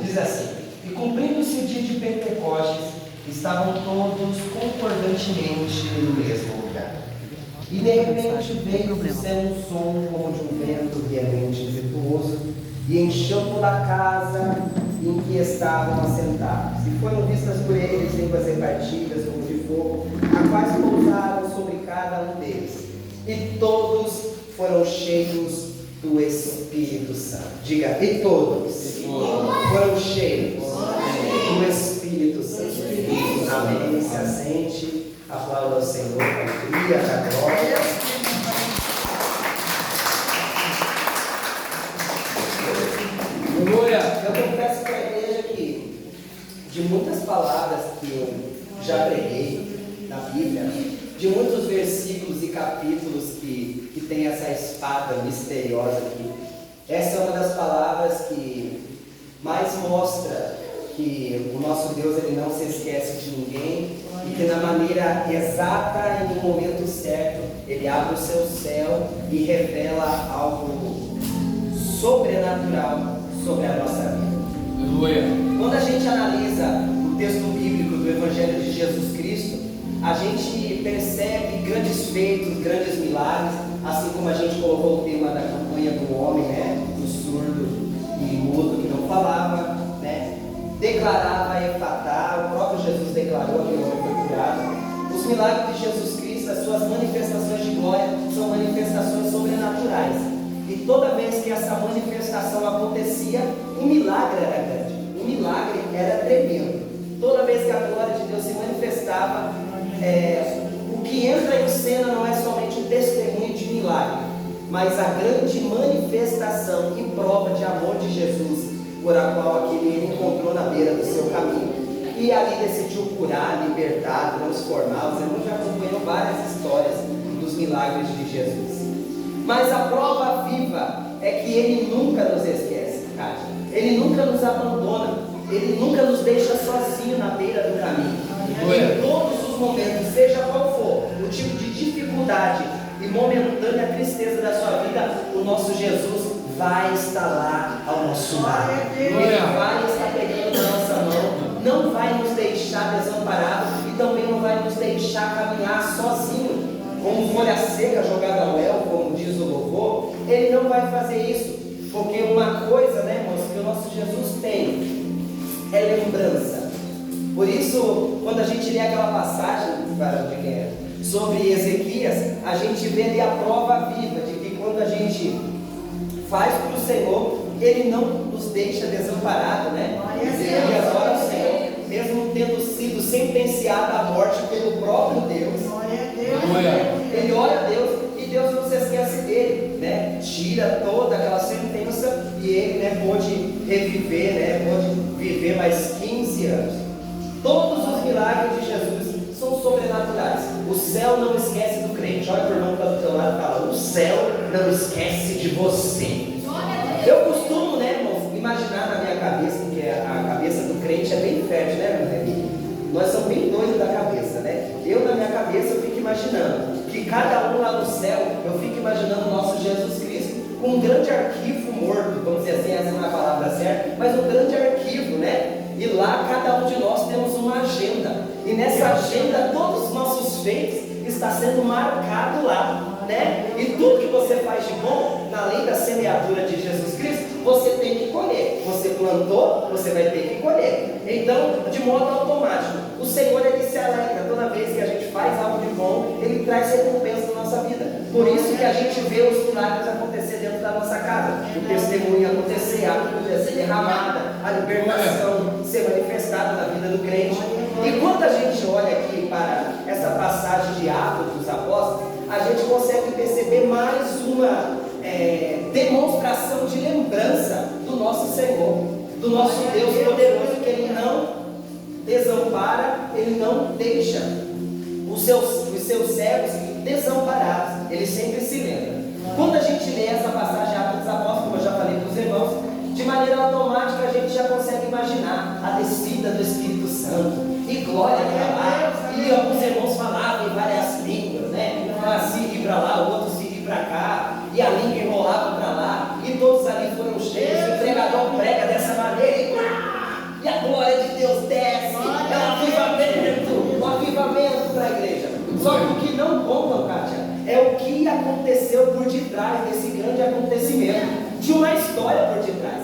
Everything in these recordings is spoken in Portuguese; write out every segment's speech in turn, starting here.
Diz assim: e cumprindo-se o dia de Pentecostes, estavam todos concordantemente no mesmo lugar. E de repente veio do céu um som como de um vento veemente e impetuoso, e encheu toda a casa em que estavam assentados. E foram vistas por eles línguas repartidas como de fogo, a quais pousaram sobre cada um deles. E todos foram cheios do Espírito Santo. Diga, e todos foram cheios do Espírito Santo. Amém. Se assente, aplauda ao Senhor com alegria, da glória. Eu confesso para a igreja que, de muitas palavras que eu já preguei na Bíblia, de muitos versículos e capítulos que tem essa espada misteriosa aqui, essa é uma das palavras que mais mostra que o nosso Deus ele não se esquece de ninguém e que na maneira exata e no momento certo ele abre o seu céu e revela algo sobrenatural sobre a nossa vida. Aleluia. Quando a gente analisa o texto bíblico do Evangelho de Jesus Cristo, a gente percebe grandes feitos, grandes milagres, assim como a gente colocou o tema da campanha do homem, né? Do surdo e mudo que não falava, né? Declarava Efatá, o próprio Jesus declarou que o homem foi curado. Os milagres de Jesus Cristo, as suas manifestações de glória, são manifestações sobrenaturais. E toda vez que essa manifestação acontecia, um milagre era grande, um milagre era tremendo. Toda vez que a glória de Deus se manifestava, o que entra em cena não é somente um testemunho de milagre, mas a grande manifestação e prova de amor de Jesus, por a qual ele encontrou na beira do seu caminho. E ali decidiu curar, libertar, transformar. Os irmãos já acompanham várias histórias dos milagres de Jesus. Mas a prova viva é que Ele nunca nos esquece, cara. Ele nunca nos abandona. Ele nunca nos deixa sozinho na beira do caminho. Em todos os momentos, seja qual for o tipo de dificuldade e momentânea tristeza da sua vida, o nosso Jesus vai estar lá ao nosso lado. Ele vai estar pegando na nossa mão. Não vai nos deixar desamparados e também não vai nos deixar caminhar sozinho, como folha seca jogada ao léu, como diz o louvor. Ele não vai fazer isso, porque uma coisa, né, irmãos, que o nosso Jesus tem é lembrança. Por isso, quando a gente lê aquela passagem sobre Ezequias, a gente vê ali a prova viva de que quando a gente faz para o Senhor, Ele não nos deixa desamparado, né? Ezequias ora ao Senhor, mesmo tendo sido sentenciado à morte pelo próprio Deus. Ele ora a Deus e Deus não se esquece dele, né? Tira toda aquela sentença e ele, né, pôde reviver, né? Pôde viver mais 15 anos. Todos os milagres de Jesus são sobrenaturais. O céu não esquece do crente. Olha para o irmão que está do teu lado e fala: o céu não esquece de você. Eu costumo, né, irmãos, imaginar na minha cabeça, porque a cabeça do crente é bem fértil, né, irmão? Nós somos bem doidos da cabeça, né? Eu, na minha cabeça, eu fico imaginando que cada um lá no céu, eu fico imaginando o nosso Jesus Cristo com um grande arquivo morto, vamos dizer assim, essa não é a palavra certa, mas um grande arquivo, né? E lá cada um de nós temos uma agenda, e nessa agenda todos os nossos feitos está sendo marcado lá, né? E tudo que você faz de bom, na lei da semeadura de Jesus Cristo, você tem que colher. Você plantou, você vai ter que colher. Então, de modo automático, o Senhor ele se alegra toda vez que a gente faz algo de bom, Ele traz recompensa na nossa vida. Por isso que a gente vê os milagres acontecer dentro da nossa casa, o testemunho acontecer, a cura ser derramada, a libertação ser manifestada na vida do crente. E quando a gente olha aqui para essa passagem de Atos dos Apóstolos, a gente consegue perceber mais uma demonstração de lembrança do nosso Senhor, do nosso Deus poderoso, que Ele não desampara, Ele não deixa os seus servos desamparados, Ele sempre se lembra. Quando a gente lê essa passagem de Atos dos Apóstolos, como eu já falei para os irmãos, de maneira automática a gente já consegue imaginar a descida do Espírito Santo, e glória para lá, e alguns irmãos falavam em várias línguas, né? Assim ir para lá, o outro se ir para cá, e a língua enrolava para lá, e todos ali foram cheios. O pregador prega dessa aconteceu por detrás desse grande acontecimento. Tinha uma história por detrás.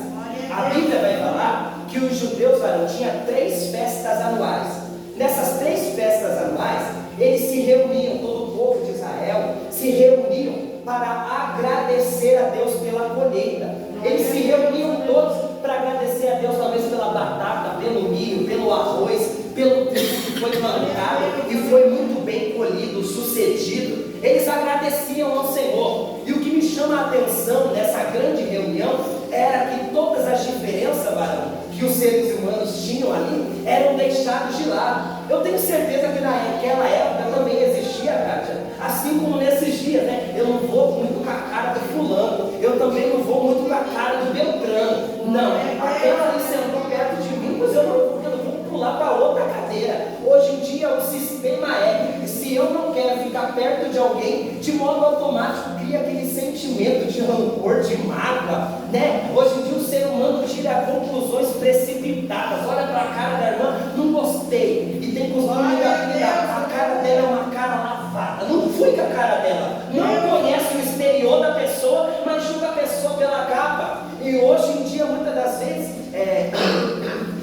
A Bíblia vai falar que os judeus, tinham 3 festas anuais. Nessas 3 festas anuais, eles se reuniam, todo o povo de Israel se reuniam para agradecer a Deus pela colheita. Eles se reuniam todos para agradecer a Deus, talvez pela batata, pelo milho, pelo arroz, pelo trigo que foi plantado e foi muito bem colhido, sucedido. Eles agradeciam ao Senhor. E o que me chama a atenção nessa grande reunião era que todas as diferenças, que os seres humanos tinham ali, eram deixados de lado. Eu tenho certeza que naquela época também existia, Kátia, assim como nesses dias, né? Eu não vou muito com a cara do fulano, eu também não vou muito com a cara do Beltrano. Não, aquela ali sentou perto de mim, mas eu não vou pular para outra cadeira. Hoje em dia o sistema se eu não quero ficar perto de alguém, de modo automático cria aquele sentimento de rancor, de mágoa, né? Hoje em dia o ser humano tira conclusões precipitadas. Olha para a cara da irmã, não gostei, e tem costume a cara dela é uma cara lavada. Não fui com a cara dela, não conhece o exterior da pessoa, mas julga a pessoa pela capa. E hoje em dia, muitas das vezes,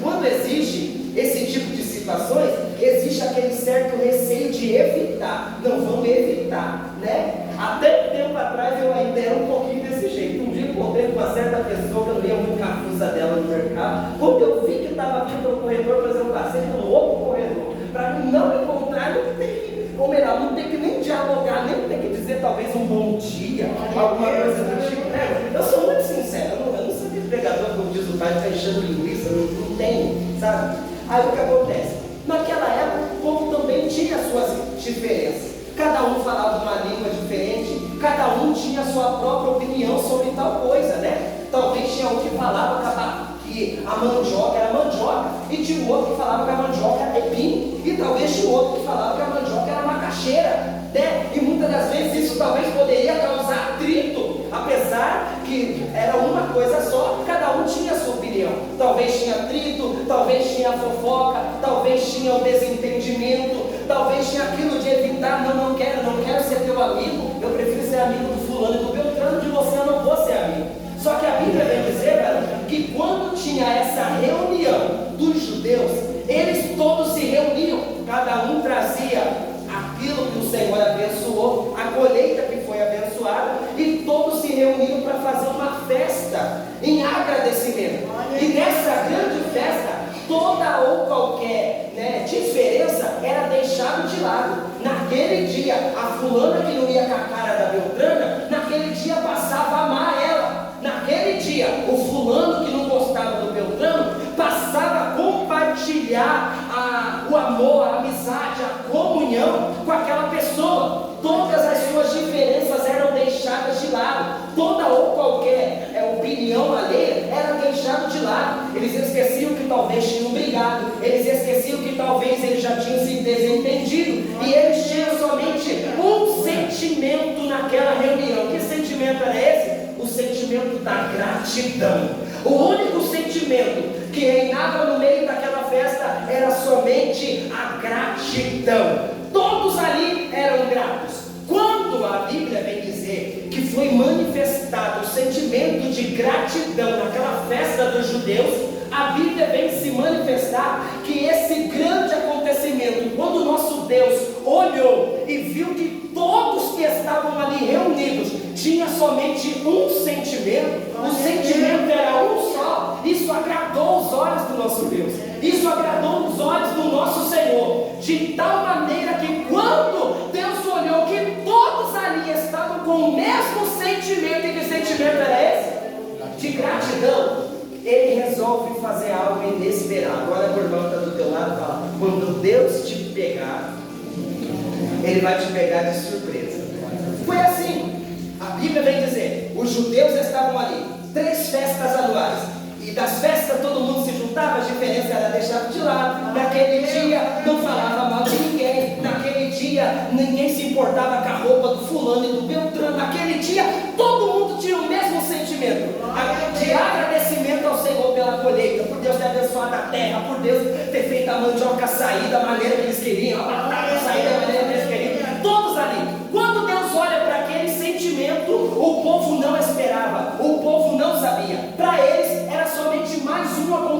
quando existe esse tipo de situações, existe aquele certo receio de evitar. Não vamos evitar, né? Até tempo atrás eu ainda era um pouquinho desse jeito. Um dia encontrei com uma certa pessoa que eu não ia muito cafusa dela no mercado. Quando eu vi que estava vindo pelo corredor, por exemplo, passei pelo outro corredor, para não encontrar, não ter que, ou melhor, não ter que nem dialogar, nem ter que dizer talvez um bom dia, alguma coisa do tipo, né? Eu sou muito sincero, eu não sou aquele pregador, como diz o pai, está enchendo linguiça, não tem, sabe? Aí o que acontece? Naquela época o povo também tinha suas diferenças. Cada um falava uma língua diferente, cada um tinha a sua própria opinião sobre tal coisa, né? Talvez tinha um que falava que a mandioca era mandioca, e tinha um outro que falava que a mandioca era pepino, e talvez tinha outro que falava que a mandioca era macaxeira, né? E muitas das vezes isso talvez poderia causar atrito, apesar que era uma coisa só, cada um tinha a sua opinião. Talvez tinha atrito, talvez tinha fofoca, talvez tinha o desentendimento, talvez tinha aquilo de evitar, não quero ser teu amigo, eu prefiro ser amigo do fulano e do Beltrano, de você eu não vou ser amigo. Só que a Bíblia vem dizer, que quando tinha essa reunião dos judeus, eles todos se reuniam, cada um trazia aquilo que o Senhor abençoou, a colheita que foi abençoada, e todos se reuniam para fazer uma festa em agradecimento. E nessa grande festa, toda ou qualquer diferença era deixado de lado. Naquele dia, a fulana que não ia com a cara da Beltrana, naquele dia passava a amar ela. Naquele dia, o fulano que não gostava do Beltrano, passava a compartilhar o amor, a amizade, a comunhão com aquela pessoa. Todas as suas diferenças eram deixadas de lado. Toda ou qualquer opinião alheia era deixada de lado. Eles esqueciam que talvez tinham brigado, eles esqueciam que talvez eles já tinham se desentendido, e eles tinham somente um sentimento naquela reunião. Que sentimento era esse? O sentimento da gratidão. O único sentimento que reinava no meio daquela festa era somente a gratidão. Todos ali eram gratos. Quando a Bíblia vem dizer que foi manifestado o sentimento de gratidão naquela festa dos judeus, a Bíblia vem se manifestar que esse grande acontecimento, quando o nosso Deus olhou e viu que todos que estavam ali reunidos tinha somente um sentimento, o sentimento era um só. Isso agradou os olhos do nosso Deus, isso agradou os olhos do nosso Senhor, de tal maneira que quando Deus olhou que todos ali estavam com o mesmo sentimento, e que sentimento era esse? De gratidão, Ele resolve fazer algo inesperado. Olha para o irmão que está do teu lado e fala: quando Deus te pegar, Ele vai te pegar de surpresa. Foi assim. A Bíblia vem dizer, os judeus estavam ali, 3 festas anuais, e das festas todo mundo se juntava, a diferença era deixada de lado. Naquele dia não falava mal de ninguém, naquele dia ninguém se importava com a roupa do fulano e do Beltrano. Naquele dia todo mundo tinha o mesmo sentimento de agradecimento ao Senhor pela colheita, por Deus ter abençoado a terra, por Deus ter feito a mandioca sair da maneira que eles queriam, a batata sair da maneira que eles queriam. Todos ali, quando Deus olha para aquele sentimento,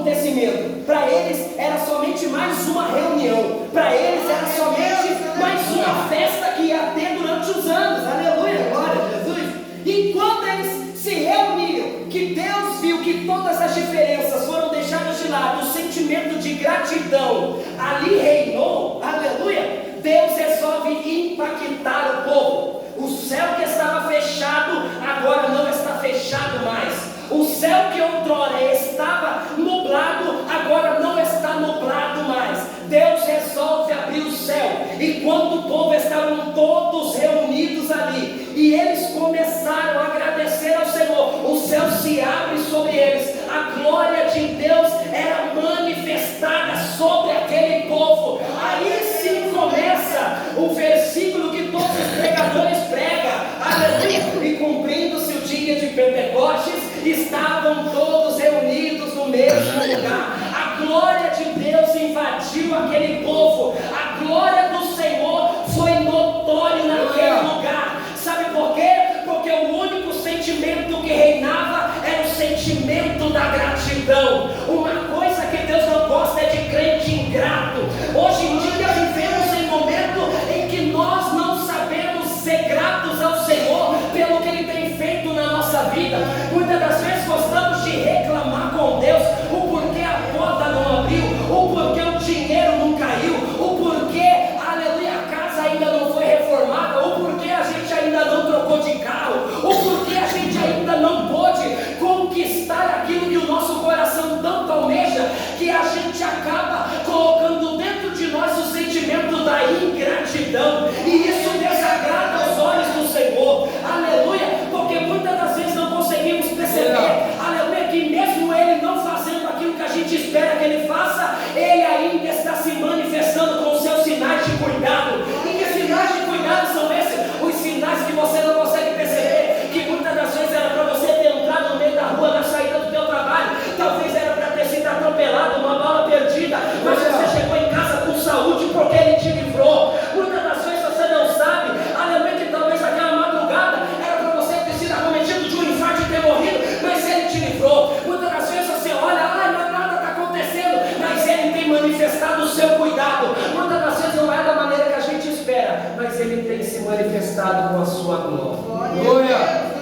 acontecimento. Para eles era somente mais uma reunião. Para eles era somente mais uma festa que ia ter durante os anos. Aleluia, glória a Jesus. E quando eles se reuniram, que Deus viu que todas as diferenças foram deixadas de lado, o sentimento de gratidão ali reinou, aleluia, Deus resolve impactar o povo. O céu que estava fechado, agora não está fechado mais. O céu que outrora estava nublado, agora não está nublado mais. Deus resolve abrir o céu. E quando o povo estavam todos reunidos ali, e eles começaram a agradecer ao Senhor, o céu se abre sobre eles. A glória de Deus era manifestada sobre aquele povo. Aí sim começa o versículo que todos os pregadores pregam. Aleluia. E cumprindo-se o dia de Pentecostes, estavam todos reunidos no mesmo lugar. A glória de Deus invadiu aquele povo. A glória do Senhor foi notória naquele lugar. Sabe por quê? Porque o único sentimento que reinava era o sentimento da gratidão. Uma coisa que Deus não gosta é de crente ingrato. Hoje em dia vivemos em momento em que nós não sabemos ser gratos ao Senhor pelo que Ele tem feito na nossa vida. Muitas das vezes gostamos de reclamar com Deus o porquê a porta não abriu, o porquê o dinheiro não caiu, o porquê, aleluia, a casa ainda não foi reformada, o porquê a gente ainda não trocou de carro, o porquê a gente ainda não pôde conquistar aquilo que o nosso coração tanto almeja, que a gente acaba colocando dentro de nós o sentimento da ingratidão, e isso desagrada aos olhos do Senhor, aleluia, porque muitas das vezes não conseguimos perceber, aleluia, que mesmo Ele não fazendo aquilo que a gente espera que Ele faça, Ele ainda está se manifestando com os seus sinais de cuidado. E que sinais de cuidado são esses? Os sinais que você não consegue perceber, que muitas das vezes era para você ter entrado no meio da rua, na saída do teu trabalho, talvez era para ter sido atropelado, uma bala perdida, mas você chegou em casa com saúde porque Ele te livrou. Muitas das vezes você não sabe, aleluia, que talvez aquela madrugada era para você ter sido acometido de um infarto e ter morrido, mas Ele te livrou. Muitas das vezes você olha, mas nada está acontecendo, mas Ele tem manifestado o seu cuidado. Muitas das vezes não é da maneira que a gente espera, mas Ele tem se manifestado com a sua glória. Glória.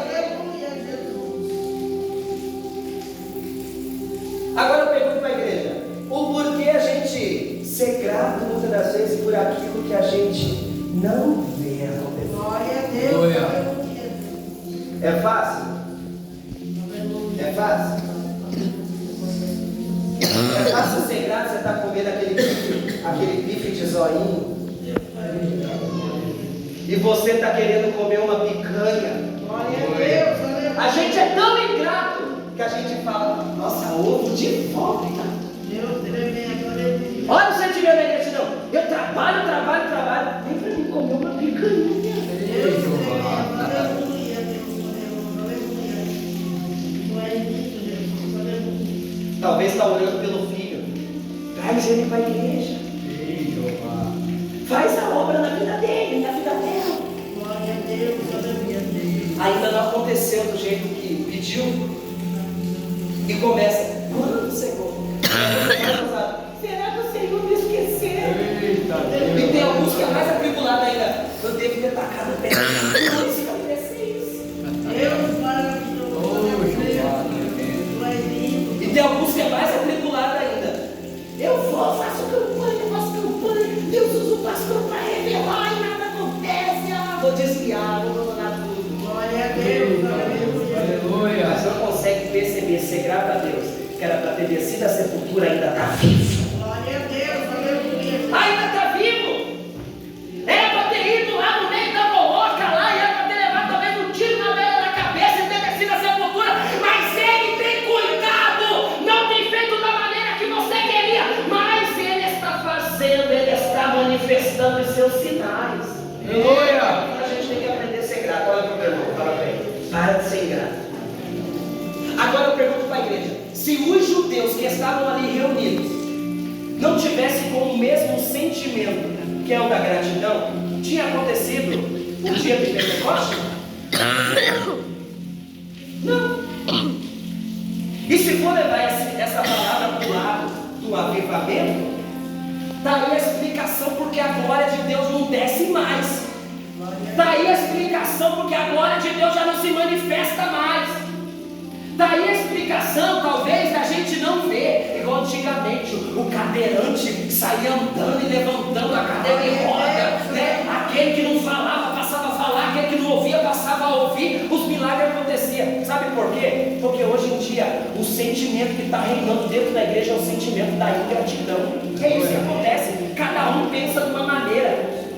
Agora eu pergunto para a igreja, o porquê a gente ser grato muitas das vezes por aquilo que a gente não vê acontecer? Glória a Deus. Glória. É fácil? É fácil? É fácil ser grato, você está comendo aquele bife de zoinho, e você está querendo comer uma picanha. Glória a Deus. A gente é tão ingrato que a gente fala, nossa, ovo de volta. Deus tremendo, aleluia. Olha o sentimento da gratidão. Eu trabalho, vem para mim comer uma picanha. Deus tremendo, aleluia, aleluia. Talvez está orando pelo filho. Traz ele para a igreja. Faz a obra na vida dele, na vida dela. Glória a Deus, aleluia. Ainda não aconteceu do jeito que pediu. E começa, quando Senhor? Será que o Senhor me esqueceu? E tem alguns que é mais atribulado ainda. Eu devo ter tacado a pedra. Por isso que eu merecia isso. Deus maravilhoso. E tem alguns que é mais atribulado ainda. Eu vou, faço campanha. Deus usa o pastor para revelar e nada acontece. Vou desviar, vou abandonar tudo. Glória a Deus, aleluia. Mas não consegue perceber, ser grato a Deus, que era para ter descido a sepultura, ainda está vivo. Glória a Deus, aleluia. Ainda está vivo. Era para ter ido lá no meio da moloca lá, e era para ter levado talvez um tiro na beira da cabeça e ter descido a sepultura, mas Ele tem cuidado, não tem feito da maneira que você queria, mas Ele está fazendo, Ele está manifestando os seus sinais. Aleluia. A gente tem que aprender a ser grato. Olha para o meu irmão, fala para ele. Para de ser ingrato. Agora eu pergunto para a igreja: se os judeus que estavam ali reunidos não tivessem com o mesmo sentimento que é o da gratidão, tinha acontecido o dia de Pentecostes? Não. E se for levar essa palavra para o lado do avivamento, daí a explicação porque a glória de Deus não desce mais. Daí a explicação porque a glória de Deus já não se manifesta mais. Daí a explicação, talvez, da gente não ver, igual antigamente, o cadeirante saía andando e levantando a cadeira em roda, né? Aquele que não falava passava a falar, aquele que não ouvia passava a ouvir, os milagres aconteciam. Sabe por quê? Porque hoje em dia o sentimento que está reinando dentro da igreja é o sentimento da ingratidão. É isso que acontece, cada um pensa de uma maneira,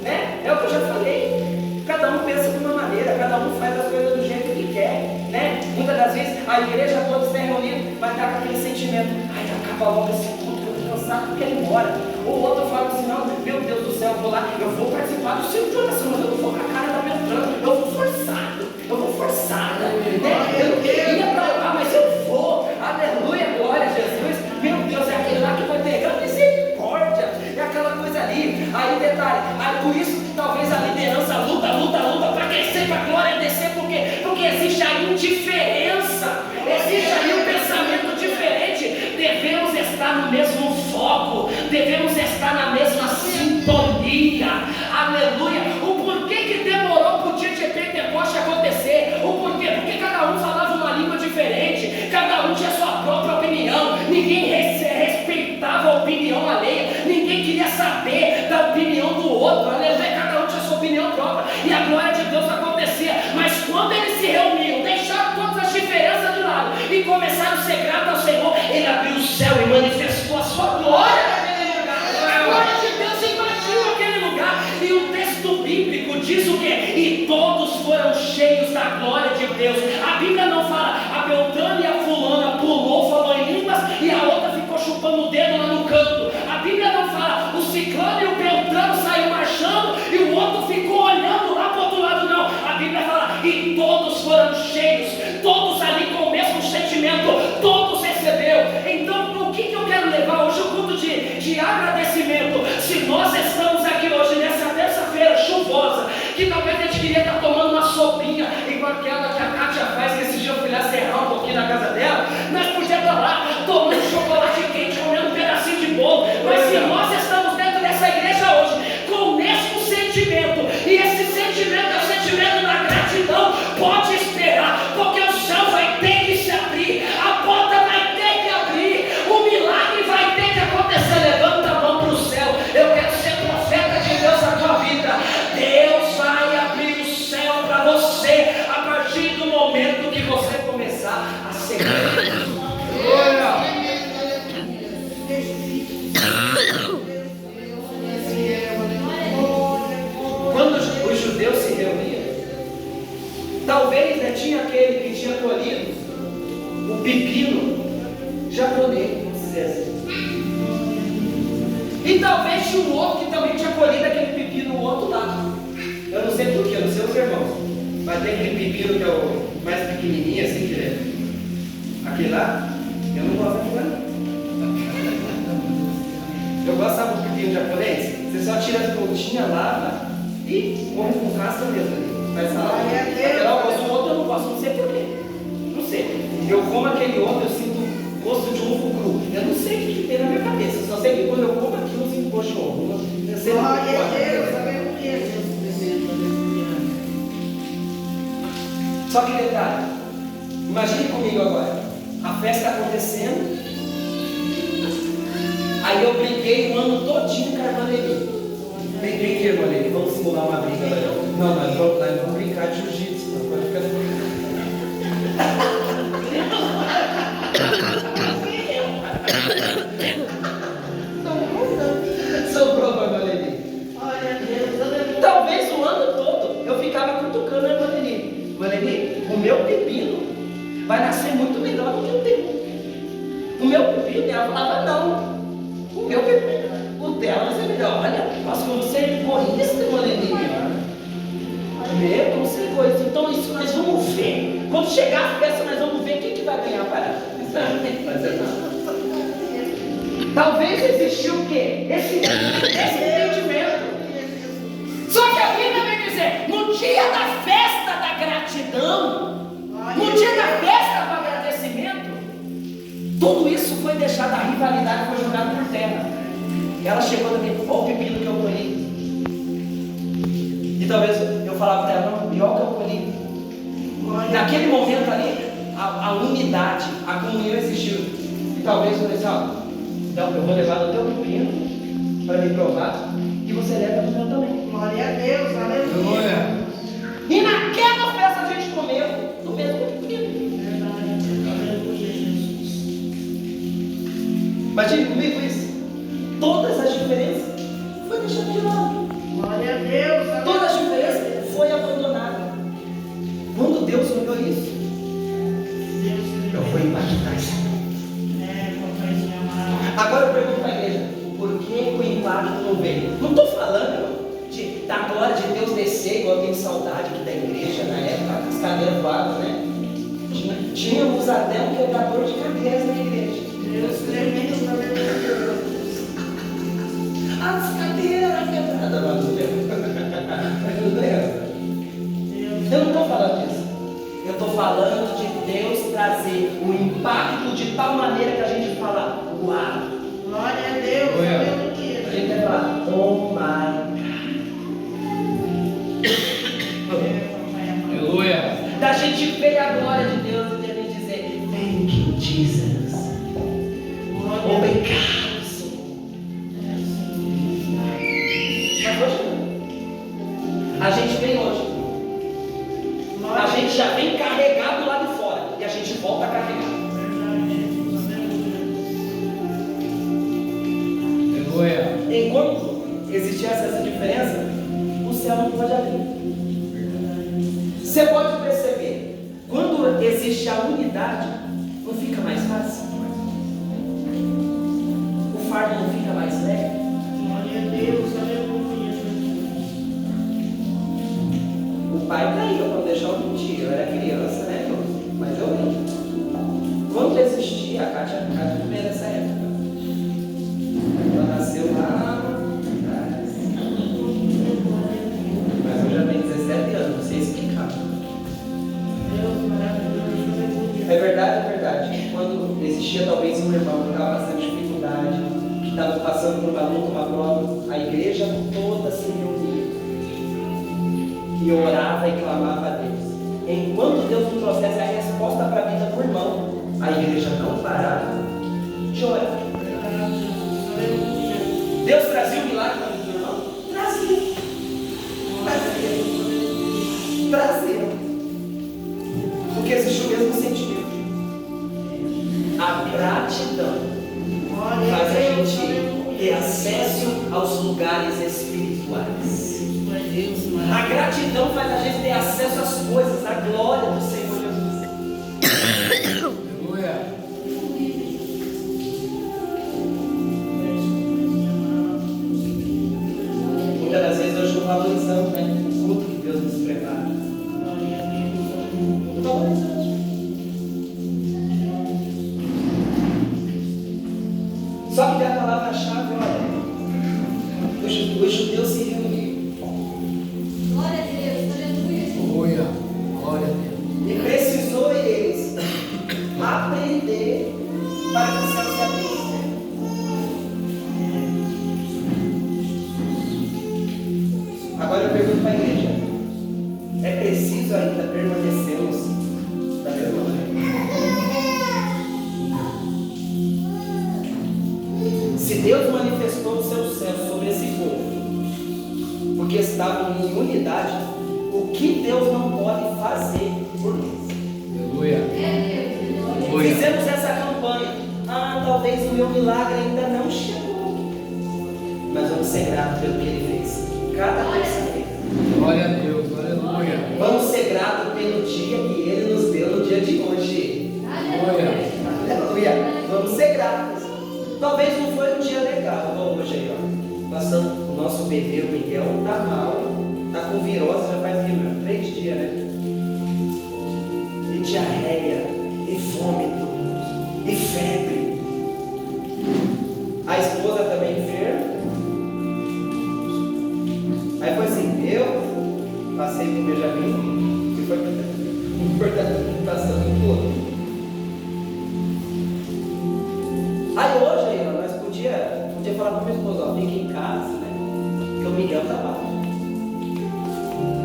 né? É o que eu já falei. Cada um pensa de uma maneira, cada um faz as coisas do jeito que quer, né? Muitas das vezes a igreja toda está reunida, vai estar com aquele sentimento: ai, acaba logo esse culto, eu vou cansar, eu quero ir embora. Ou outro fala assim: não, meu Deus do céu, eu vou lá, eu vou participar do seu de oração, mas eu não vou com a cara da Beltrano, eu vou forçado, eu vou forçada, né? Eu não queria para lá, mas eu vou, aleluia, glória a Jesus. Meu Deus, é aquele lá que vai pegar misericórdia, é aquela coisa ali. Aí detalhe, aí por isso que talvez a liderança luta para descer, para a glória descer, porque existe aí indiferença, existe aí um pensamento diferente. Devemos estar no mesmo foco, devemos estar na mesma sintonia, aleluia. O porquê que demorou para o dia de Pentecoste acontecer? O porquê? Porque cada um falava uma língua diferente, cada um tinha sua própria opinião, ninguém respeitava a opinião alheia, ninguém queria saber da opinião do outro, aleluia. Cada um tinha sua opinião própria e a glória de Deus acontecia. Mas quando eles se reuniam, deixaram todas as diferenças de lado e começaram a ser gratos ao Senhor, Ele abriu o céu e manifestou a sua glória naquele lugar. A glória de Deus invadiu aquele lugar. E o texto bíblico diz o quê? E todos foram cheios da glória de Deus. A Bíblia não fala a Beltrana e a fulana pulou, falou em línguas e a outra ficou chupando o dedo lá no canto. A Bíblia não fala o ciclano e o Beltrano saiu marchando e o outro ficou olhando lá para o outro lado. Não, a Bíblia fala e todos foram cheios, todos ali com o mesmo sentimento, todos receberam. Então o que eu quero levar hoje? O culto de agradecimento. Se nós estamos aqui hoje nessa terça-feira chuvosa, que talvez a gente queria estar tomando uma sopinha igual aquela que a Kátia faz, que esse dia eu fui lá serrar um pouquinho na casa dela, nós podíamos estar lá tomando chocolate quente, comendo um pedacinho de bolo. Mas se nós estamos dentro dessa igreja hoje com o mesmo sentimento, e esse sentimento é o sentimento da gratidão, pode esperar, porque o céu vai ter que se abrir, a porta vai ter que abrir, o milagre vai ter que acontecer. Levanta a mão para o céu. Eu quero ser profeta de Deus na tua vida. Deus vai abrir o céu para você a partir do momento que você começar a ser grato. Quando os judeus se reuniam, talvez tinha aquele que tinha colhido o pepino japonês, vamos dizer assim. E talvez tinha um outro que também tinha colhido aquele pepino no outro lado. Eu não sei porquê, eu não sei os irmãos, mas tem aquele pepino que é o mais pequenininho assim, que é aquele lá, eu não gosto daquilo lá. Eu gosto, sabe, do pepino japonês? Você só tira as pontinhas lá e come com casca mesmo ali. Mas aquele almoço, o outro eu não gosto, não sei porquê. Não sei. Eu como aquele outro, eu sinto gosto de ovo cru. Eu não sei o que tem na minha cabeça. Eu só sei que quando eu como aquilo, eu sinto gosto de ovo. Eu sei Só que detalhe, imagine comigo agora, a festa acontecendo, aí eu briguei o ano todinho com a irmã Leni. Briguei que, irmã Leni, vamos simular uma briga. Não, nós vamos brincar de jiu-jitsu, não pode ficar sobrou para a irmã Leni. Talvez o ano todo eu ficava cutucando a irmã Leni. Irmã Leni, o meu pepino vai nascer muito melhor do que o teu. O meu pepino, ela falava não. O meu pepino, o dela vai ser melhor. Olha, nós vamos ser egoístas, irmã Leni. Vamos ser egoístas. Então isso nós vamos ver. Quando chegar a festa, nós vamos ver quem que vai ganhar a parada. Talvez existiu o quê? Esse entendimento. Só que a Bíblia vai dizer, no dia da festa da gratidão, no dia da festa do agradecimento, Tudo isso foi deixado, a rivalidade foi jogada por terra. Ela chegou também, olha o pepino que eu colhi. E talvez eu falava para ela, não, e olha o que eu colhi. Naquele momento ali, a unidade, a comunhão existiu. E talvez eu falei assim, ó, então eu vou levar no teu pepino para me provar, e você leva no meu também. Glória a Deus, aleluia. E naquela festa a gente comeu do mesmo pepino. Verdade, aleluia, Jesus. Imagine comigo isso. Todas as diferenças foi deixado de lado. Glória a Deus, aleluia. Todas as diferenças foi abandonada. Quando Deus olhou isso, eu vou impactar isso. Papai amado. Agora eu pergunto para a igreja, por que o impacto não veio? Não estou falando da glória de Deus descer, igual eu tenho saudade aqui da igreja na época, as cadeiras voavam, né? Tínhamos até um quebrador de cadeiras na igreja. Deus tremendo, aleluia. As cadeiras quebradas lá no tempo. Eu não estou falando disso. Eu estou falando de Deus trazer o impacto de tal maneira que a gente fala, uau. Glória a Deus, A aleluia. gente vai falar, oh my God. Aleluia. Da gente ver a glória de Deus e de a gente dizer, thank you, Jesus. Obrigado, Senhor. Mas hoje não. A gente vem hoje. A gente já vem carregado lá de fora e a gente volta a carregar. Enquanto existir essa diferença, o céu não pode abrir. Você pode perceber, quando existe a unidade, não fica mais fácil? O fardo não fica mais leve? Glória a Deus, aleluia. O pai está aí, eu vou deixar eu mentir. Eu era criança, né? Mas eu lembro. Quando existia, a Kátia também nessa época. Ela nasceu lá atrás. Mas eu já tenho 17 anos, não sei explicar. Deus maravilhoso, aleluia. É verdade. Quando existia talvez um irmão que estava passando dificuldade, que estava passando por uma luta, uma prova, a igreja toda se reunia e orava e clamava a Deus. Enquanto Deus não trouxesse a resposta para a vida do irmão, a igreja não parava de orar. Deus trazia o milagre para a vida do irmão? Trazia. Porque existe o mesmo sentimento. A gratidão faz a gente ter acesso aos lugares espirituais. A gratidão faz a gente ter acesso às coisas, à glória do Senhor Jesus. Aleluia. Muitas das vezes nós não valorizamos, né? O culto que Deus nos prepara. Não valorizamos. Só que tem a palavra-chave, olha. Os judeus se reuniram. Glória a Deus, aleluia. Glória a Deus. E precisou eles aprender para que o céu se abrisse. Agora eu pergunto para a igreja: é preciso ainda permanecermos da mesma maneira? Se Deus manifestou o seu céu sobre esse povo, porque estavam em unidade, o que Deus não pode fazer por nós? Aleluia. Fizemos essa campanha. Talvez o meu milagre ainda não chegou, mas vamos ser gratos pelo que Ele fez cada terça-feira. Glória a Deus, aleluia. Vamos ser gratos pelo dia que Ele nos deu no dia de hoje. Aleluia. Aleluia. Vamos ser gratos. Talvez não foi um dia legal, igual hoje aí, ó. O nosso bebê, o Miguel, está mal, está com virose, já faz 3 dias, né? E diarreia, e vômito, e febre. A esposa também enferma. Aí foi assim, eu passei com o Benjamin, que foi importante passando tudo. Aí hoje, aí, ó, nós podia falar para minha esposa, ó, fica em casa, né? Porque o Miguel tá baixo.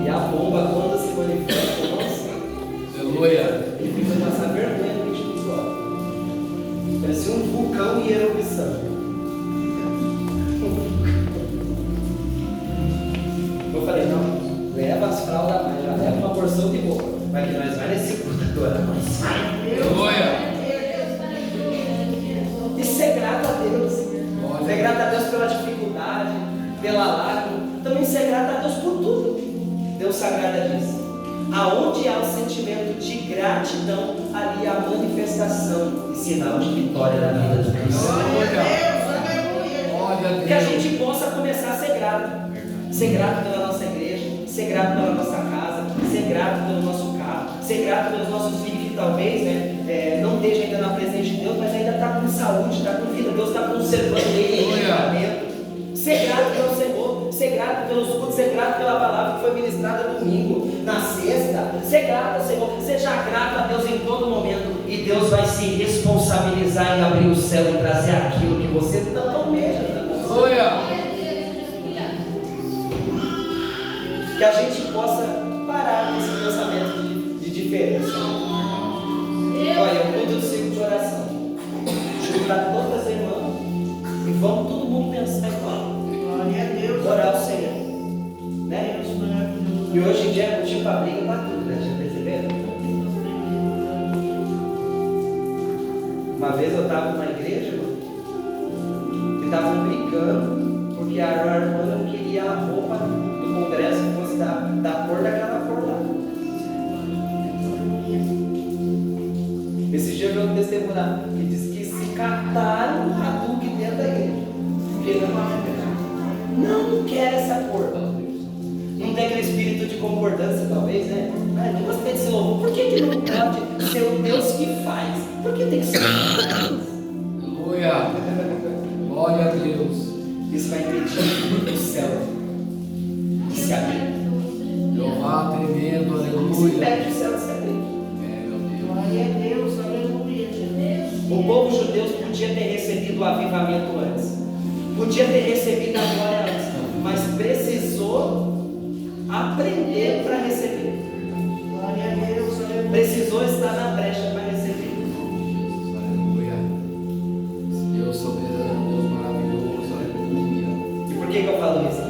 E a bomba, quando se manifesta, nossa, Aleluia. ele fica passar vergonha no espiritual. Parecia um vulcão em erupção. Eu falei, não, leva as fraldas mais, já leva uma porção de roupa. Vai que nós vai nesse culto agora. Aleluia. E ser grato a Deus. Ser grato a Deus pela dificuldade, pela lágrima. Também ser grato a Deus por tudo. Deus Sagrada diz: aonde há o sentimento de gratidão, ali há manifestação e sinal de vitória na vida do cristão. Que a gente possa começar a ser grato. Ser grato pela nossa igreja, ser grato pela nossa casa, ser grato pelo nosso carro, ser grato pelos nossos filhos que talvez não esteja ainda na presença de Deus, mas ainda está com saúde, está com vida. Deus está conservando ele em livramento. Ser grato pelo Senhor, ser grato pelos cultos, ser grato pela palavra que foi ministrada domingo, na sexta. Ser grato ao Senhor, seja grato a Deus em todo momento, e Deus vai se responsabilizar em abrir o céu e trazer aquilo que você tanto almeja. Aleluia. Que a gente possa parar com esse pensamento de diferença. Olha, o culto do ciclo de oração. Juntar todas as irmãs e vamos todo mundo pensar igual. Glória a Deus. Orar ao Senhor. Né? E hoje em dia é motivo para briga para tudo, né? Já perceberam? Uma vez eu estava numa igreja, irmão, e estavam brigando porque a irmã não queria a roupa do congresso que fosse da cor daquela cor lá. Esse dia eu vi um testemunho que disse que se cataram um Hadouken dentro da igreja. Porque não quer essa cor. Não tem aquele espírito de concordância, talvez, né? Ah, não gostei desse louvor. Por que não pode ser o Deus que faz? Por que tem que ser o Deus? Aleluia. Glória a Deus. Isso vai impedir o céu de se abrir. Jeová tremendo, Isso aleluia. impede o céu de se abrir. Meu Deus. Glória a Deus, aleluia. O povo judeu podia ter recebido o avivamento antes, podia ter recebido a glória antes, mas precisou aprender para receber. Glória a Deus, aleluia. Precisou estar na brecha para receber. Aleluia. Deus soberano, Deus maravilhoso, aleluia. E por que eu falo isso?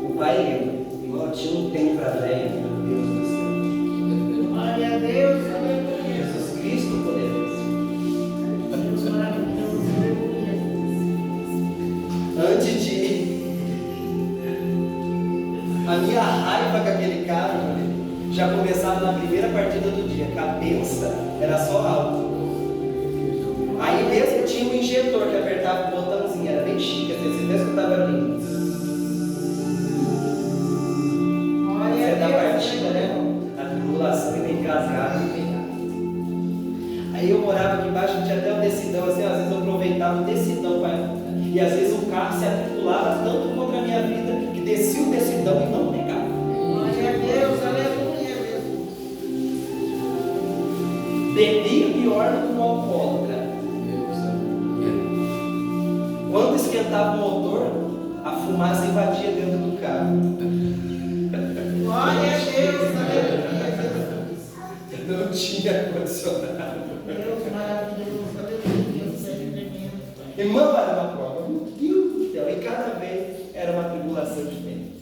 O pai e eu, igual tinha um tempo para velho, meu Deus do céu. Glória a Deus, aleluia. Jesus Cristo poderoso. Deus maravilhoso, aleluia. Antes de a minha raiva com aquele cara, já começava na primeira partida do dia. Cabeça era só alto. Aí mesmo tinha um injetor que apertava o botãozinho, era bem chique, assim, você até escutava ali. Glória É a da Deus, partida, né? A tribulação e tem casado e tem nada. Aí eu morava aqui embaixo, tinha até o decidão, assim, às vezes eu aproveitava o decidão, pai. E às vezes o carro se atribulava tanto contra a minha vida que descia o decidão e não pegava. Glória a Deus, aleluia, Jesus. Bebia pior do que um alcoólatra. Deus, aleluia. Quando esquentava o motor, a fumaça invadia dentro do carro. Glória a Deus, aleluia, Jesus. Não tinha ar-condicionado. Deus maravilhoso, aleluia. Deus é tremendo, Pai. Irmão, era uma prova. Meu Deus do céu. E cada vez era uma tribulação diferente.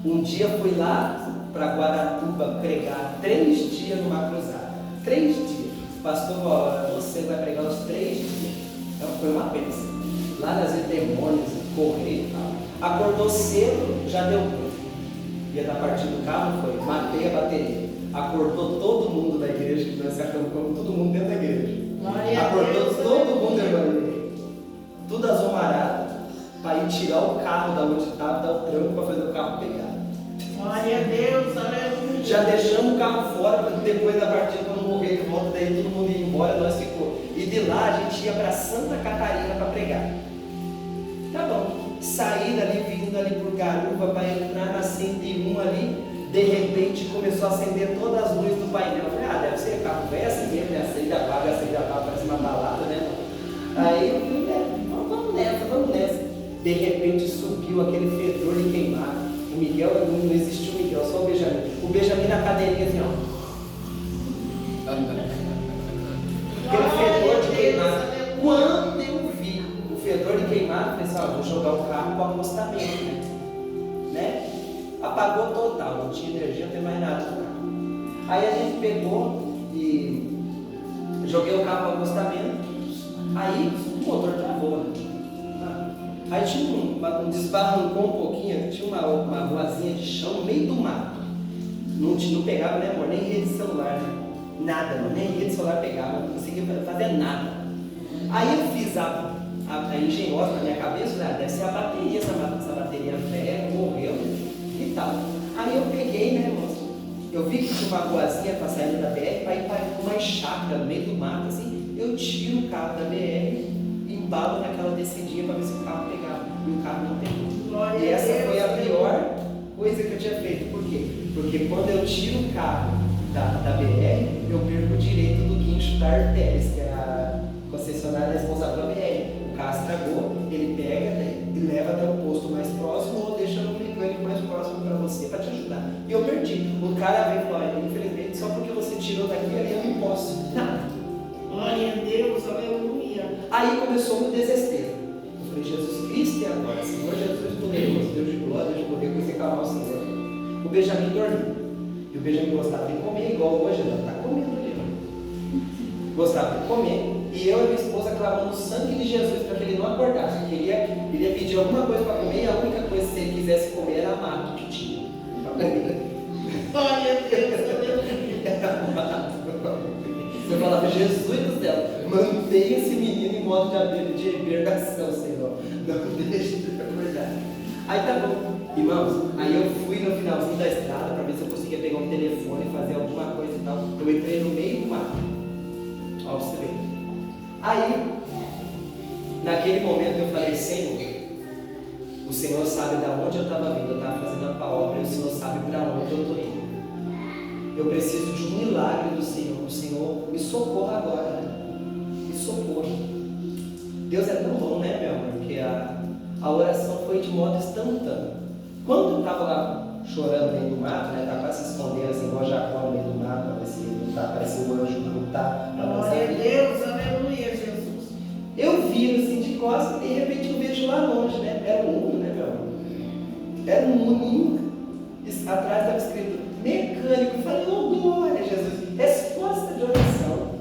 Um dia eu fui lá para Guaratuba pregar 3 dias numa cruzada. 3 dias. Pastor, você vai pregar os 3 dias. Então foi uma bênção. Lá nas demônios, correr e tal. Acordou cedo, já deu ruim. Ia na partida do carro, foi. Matei a bateria. Acordou todo mundo da igreja, que nós sacamos como todo mundo dentro da igreja. Glória a Acordou Deus, todo aleluia. mundo, irmão. Tudo azul-marado, para ir tirar o carro da onde estava, dar o tranco para fazer o carro pegar. Glória a Deus, aleluia. Já deixamos o carro fora, para depois da partida, quando morrer de volta, daí todo mundo ia embora, nós ficou. E de lá a gente ia para Santa Catarina para pregar. Tá bom. Saí dali, vindo ali por Garuva, para entrar na 101 ali, De repente começou a acender todas as luzes do painel. Eu falei, deve ser carro velho assim mesmo, né? Acende, apaga, parece uma balada, né? Aí eu falei, vamos nessa. De repente subiu aquele fedor de queimado. O Miguel, não existiu o Miguel, só o Benjamin. O Benjamin na cadeirinha assim, ó. Aquele fedor de queimado. Quando eu vi o fedor de queimado, eu falei, vou jogar o carro para o acostamento, né? Apagou total, não tinha energia, não tem mais nada no carro. Aí a gente pegou e joguei o carro para o acostamento. Aí o motor travou, né? Aí tinha um desbarrancou um pouquinho, tinha uma ruazinha de chão no meio do mato. Não pegava, né, amor? Nem rede de celular, né? Nada, mano, nem rede de celular pegava, não conseguia fazer nada. Aí eu fiz a engenhosa na minha cabeça, né? Deve ser a bateria, essa bateria velha, morreu e tal. Aí eu peguei, né, moço? Eu vi que tinha uma ruazinha para sair da BR, para ir para uma chácara no meio do mato, assim. Eu tiro o carro da BR, embalo naquela descidinha para ver se o carro pegava. E o carro não pegou. E essa foi a pior coisa que eu tinha feito. Por quê? Porque quando eu tiro o carro da BR, eu perco o direito do guincho da Arteris, que é a concessionária responsável pela BR. O carro estragou, ele pega, né, e leva até o posto mais próximo ou deixa no mecânico mais próximo para você, para te ajudar. E eu perdi. O cara veio e falou, infelizmente, só porque você tirou daqui, eu não posso. Nada. Glória a Deus, aleluia. Aí começou o meu desespero. Eu falei, Jesus Cristo, e agora? Senhor Jesus poderoso, Deus de glória, Deus de poder, que você acalmar o Senhor. O Benjamin dormiu. E o Benjamin gostava de comer, igual hoje, ela está comendo ali. Gostava de comer. E eu e minha esposa clamando o sangue de Jesus para que ele não acordasse. Porque ele ia pedir alguma coisa para comer e a única coisa que ele quisesse comer era mato que tinha. Para comer. Glória a Deus, aleluia. Era mato. Eu falava, Jesus do céu, mantenha esse menino em modo de hibernação, Senhor. Não deixe de acordar. Aí tá bom. Irmãos, aí eu fui no finalzinho da estrada para ver se eu conseguia pegar um telefone e fazer alguma coisa e tal. Eu entrei no meio do mato. Ó, você vê. Aí, naquele momento eu falei, Senhor, o Senhor sabe de onde eu estava vindo, eu estava fazendo a tua obra e o Senhor sabe para onde eu estou indo. Eu preciso de um milagre do Senhor. O Senhor me socorra agora. Me socorra. Deus é tão bom, né, meu amor? Porque a oração foi de modo instantâneo. Quando eu estava lá chorando no meio do mato, né? Estava quase se escondendo assim, igual Jacó no meio do mato, para ver se não tá, parece o anjo que não está. Glória a Deus, aleluia, Jesus. Eu viro assim de costas e de repente eu vejo lá longe, né? Era um mundo, né, meu amor? Era um mundo. Atrás estava escrito mecânico. Eu falei, oh glória, Jesus. Resposta de oração.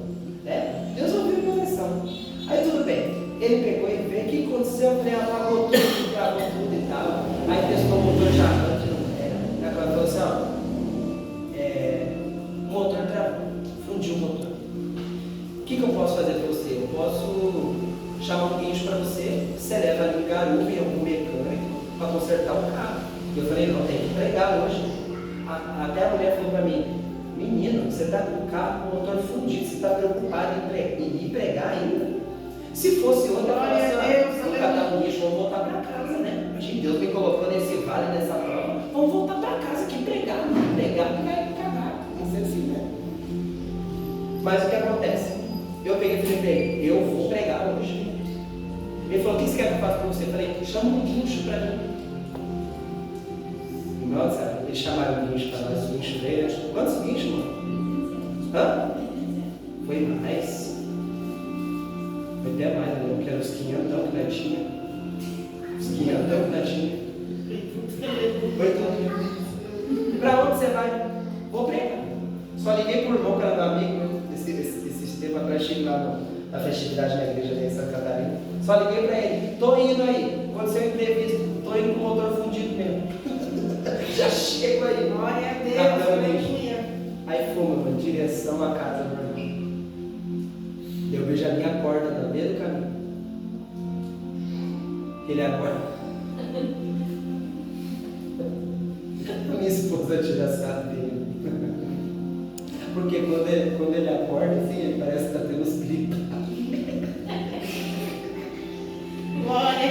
Né? Deus ouviu minha oração. Aí tudo bem. Ele pegou e veio. O que aconteceu? Eu falei, apagou tudo, travou tudo e tal. Aí testou o motor já antes, não era. Ela falou assim, ó. O motor travou. Fundiu o motor. O que eu posso fazer para você? Eu posso chamar um guincho para você. Você leva ali em Garuva em algum mecânico para consertar o carro. Eu falei, não, tem que pregar hoje. Até a mulher falou para mim, menino, você está com o carro com o motor fundido, você está preocupado em ir pregar ainda? Se fosse outra, eu falaria assim, vou catar um lixo, vamos voltar para casa, né? Gente, Deus me colocou nesse vale, nessa prova, vamos voltar para casa aqui pregar, não pregar, que vai acabar. Não sei assim, né? Mas o que acontece? Eu peguei e falei para ele, eu vou pregar hoje. Ele falou, o que você quer que eu faça para você? Eu falei, chama um guincho para mim. Nossa, eles chamaram o guincho para nós, o guincho veio. Quantos guinchos, mano? Hã? Foi mais? Foi até mais, eu lembro que eram os 500 que nós tinha. Os 500 que nós tinha. Foi tudo. Para onde você vai? Vou pregar. Só liguei pro irmão, que era meu amigo, esse tempo atrás, cheguei lá na festividade na igreja em Santa Catarina. Só liguei para ele, tô indo aí. Aconteceu um imprevisto, tô indo com o motor fundido mesmo. Já chego aí. Glória a Deus, aleluia. Aí fomos, em direção à casa do irmão. Eu vejo a minha porta no meio do caminho. Ele acorda. A minha esposa tira sarro dele. Porque quando ele acorda, assim, ele parece que está tendo uns gritos.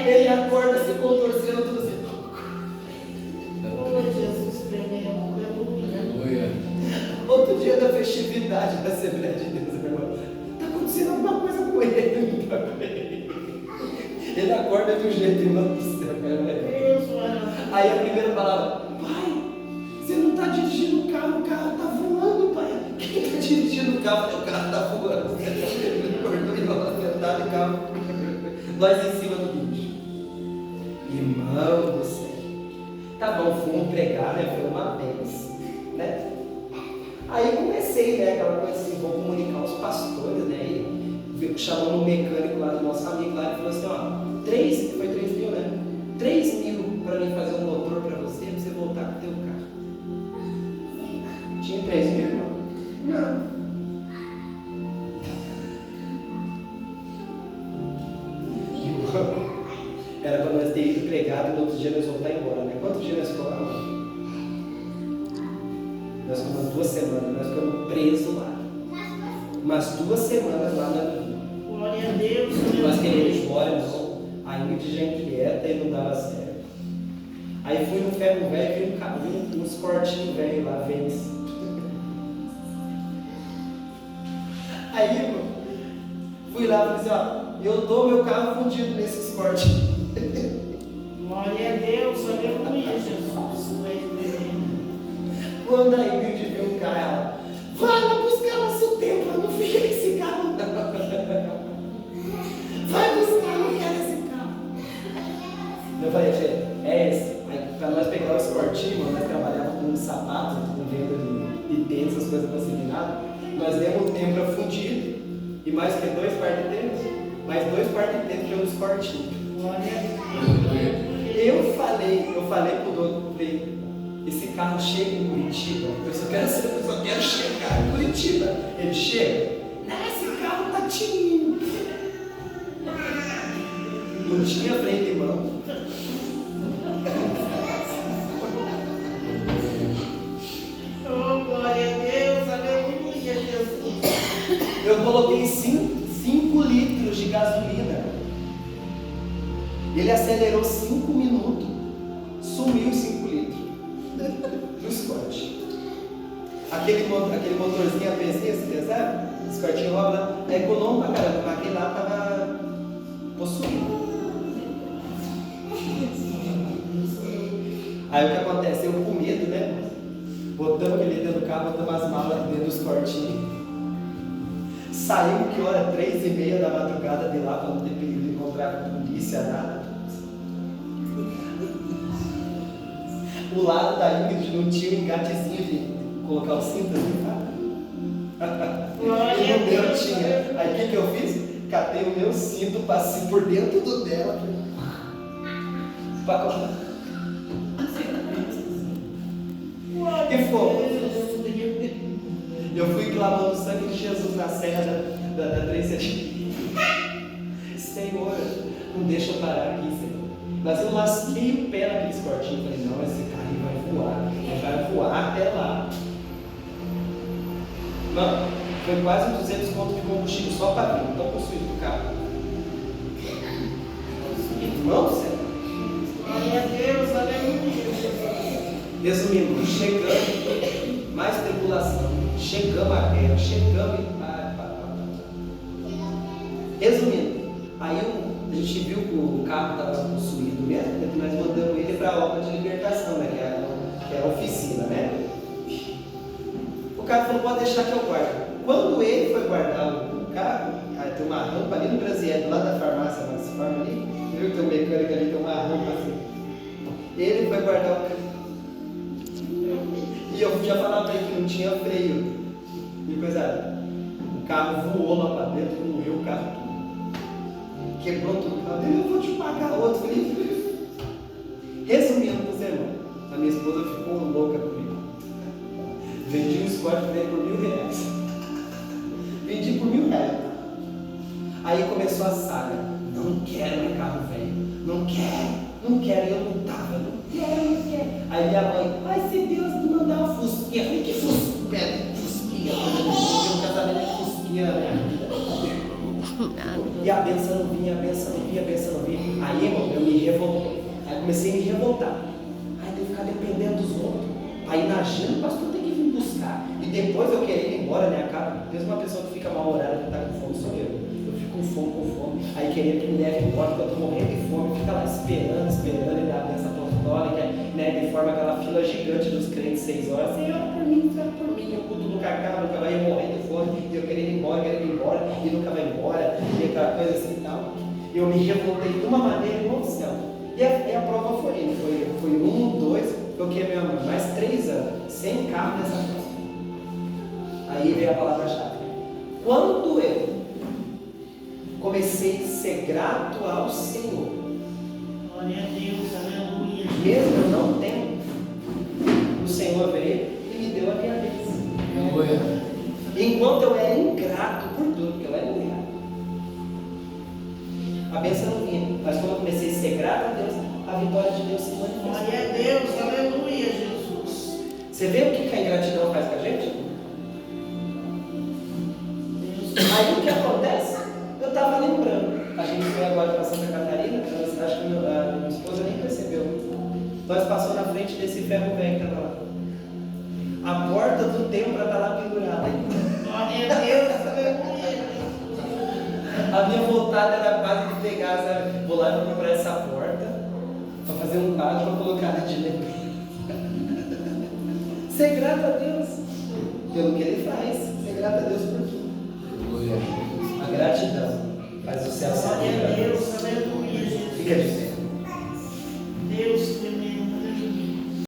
Ele acorda se contorcendo tudo assim. Oh, Jesus tremendo, aleluia. intimidade da Assembleia de Deus, irmão. Está acontecendo alguma coisa com ele. Ele acorda de um jeito, irmão do céu, cara. Aí a primeira palavra: pai, você não está dirigindo o carro está voando, pai. Quem está dirigindo o carro? O carro está voando. Ele acordou e nós sentado em carro. Nós em cima do bicho. Irmão do céu. Tá bom, fomos pregar, né? Foi uma benção, né? Aí comecei, né? Aquela coisa assim, vou comunicar aos pastores, né? E chamando um mecânico lá do nosso amigo lá, ele falou assim: ó, 3 mil, né? 3 mil para mim fazer um motor para você voltar com o teu carro. Tinha 3 mil, irmão? Não. Era para nós ter ido pregado e no outro dia nós voltar embora, né? Quantos dias nós ficamos? Nós ficamos 2 semanas, nós ficamos presos lá. Umas 2 semanas lá na vida. Glória a Deus. Nós queremos ir embora, não. A Ingrid já inquieta e não dava certo. Aí fui no ferro velho e vi uns cortinhos velhos lá, vence. Aí, irmão, fui lá e falei assim: ó, eu dou meu carro fundido nesses cortinhos. Glória a Deus, aleluia, Jesus. Quando a Ingrid viu o carro, ela: vai lá buscar nosso tempo, eu não fiquei esse carro, não. Vai buscar, não quero esse carro. Eu falei: tia, é esse. Aí, para nós pegar os cortinhos, nós trabalhávamos com sapatos, com venda de tênis, essas coisas para ser nada. Nós demos tempo para fundir e mais que 2 pares de tênis, mais 2 pares de tênis pelos cortinhos. Eu falei pro dono, falei: esse carro chega em Curitiba, eu só quero chegar em Curitiba. Ele chega: não, esse carro tá tininho. Não tinha freio de mão. Oh, glória a Deus, aleluia, Jesus. Eu coloquei 5 litros de gasolina. Ele acelerou 5 minutos. Sumiu 5 litros. No Scott. Aquele motorzinho a benzinha, você sabe? Scottinho lá, é econômico pra caramba, mas aquele lá tava possuído. Aí o que acontece? Eu com medo, né? Botamos ele dentro do carro, botamos as malas dentro dos cortinhos. Saímos que hora? 3h30 da madrugada de lá, para não ter perigo de encontrar a polícia, nada. O lado da Ingrid não tinha um engatezinho de colocar o cinto assim, tá? E o meu tinha. Aí o que eu fiz? Catei o meu cinto, passei por dentro do dela. Para colocar. E fomos. Eu fui clamando o sangue de Jesus na serra da 377. Senhor, não deixa eu parar aqui, Senhor. Mas eu lasquei o pé naqueles cortinhos. Falei: não, esse carro vai voar. Ele vai voar até lá. Não, foi quase 200 contos de combustível só para mim. Não possuído o carro. Irmão, Senhor. Glória a Deus, aleluia. Resumindo, chegamos, mais tribulação, chegamos à guerra, chegamos e Resumindo, aí a gente viu que o carro estava possuído mesmo, nós mandamos ele para a obra de libertação, né, que era a oficina, né? O cara falou: pode deixar que eu guardo. Quando ele foi guardar o carro, aí tem uma rampa ali no Brasileiro, lá da farmácia, mas forma ali, viu que tem um mecânico ali, tem uma rampa assim. Ele foi guardar o carro. E eu já falava para ele que não tinha freio. E coisa, o carro voou lá para dentro, moeu o carro todo. Quebrou tudo o carro dele: eu vou te pagar outro. Falei: resumindo para você, irmão, a minha esposa ficou louca comigo. Vendi um Scott para ele por R$1.000. Vendi por R$1.000. Aí começou a saga: não quero meu carro velho, não quero. E eu não tava, não quero. Aí minha mãe: ai, se Deus me mandar uma fusquinha. Eu falei: que fusquinha? Eu um casamento de fusquinha, né? E a benção não vinha. Aí, irmão, eu me revoltei. Aí comecei a me revoltar. Aí tem que ficar dependendo dos outros. Aí na agenda, o pastor tem que vir buscar. buscar. E depois eu querer ir embora, né? Mesmo uma pessoa que fica mal-humorada, que está com fome, sou eu. Eu fico com fome. Aí querendo que me leve embora, porque eu estou morrendo de fome. Fica lá esperando e dar a benção apostólica, né? De forma aquela fila gigante dos crentes, 6 horas. Senhor, por mim, o culto nunca acaba, nunca vai, eu morrendo de fome. E eu querendo ir embora, e nunca vai embora. E aquela coisa assim e tal. Eu me revoltei de uma maneira, irmão do céu. E a prova foi 1, 2, eu queimei mais 3 anos, sem carro nessa prova. Aí veio a palavra-chave. Quando eu comecei a ser grato ao Senhor, Glória a Deus, aleluia. mesmo eu não tendo, o Senhor veio e me deu a minha vez. Aleluia. Enquanto eu era ingrato por tudo, porque eu era ingrato. A bênção não vinha, mas quando eu comecei a ser grato a Deus, a vitória de Deus se manifestou. Glória a Deus, aleluia, Jesus. Você vê o que a ingratidão faz com a gente? Deus, Aí o que acontece? Eu estava lembrando. A gente foi agora para Santa Catarina, acho que a minha esposa nem percebeu. Nós passamos na frente desse ferro velho que estava lá. A porta do templo está lá pendurada. glória a Deus, aleluia. A minha vontade era quase de pegar, sabe? Vou lá e vou comprar essa porta para fazer um quadro para colocar na de lembrança. Ser grato a Deus pelo que Ele faz. Ser grato a Deus por tudo. Aleluia. A gratidão faz o céu se Glória a abrir. Deus,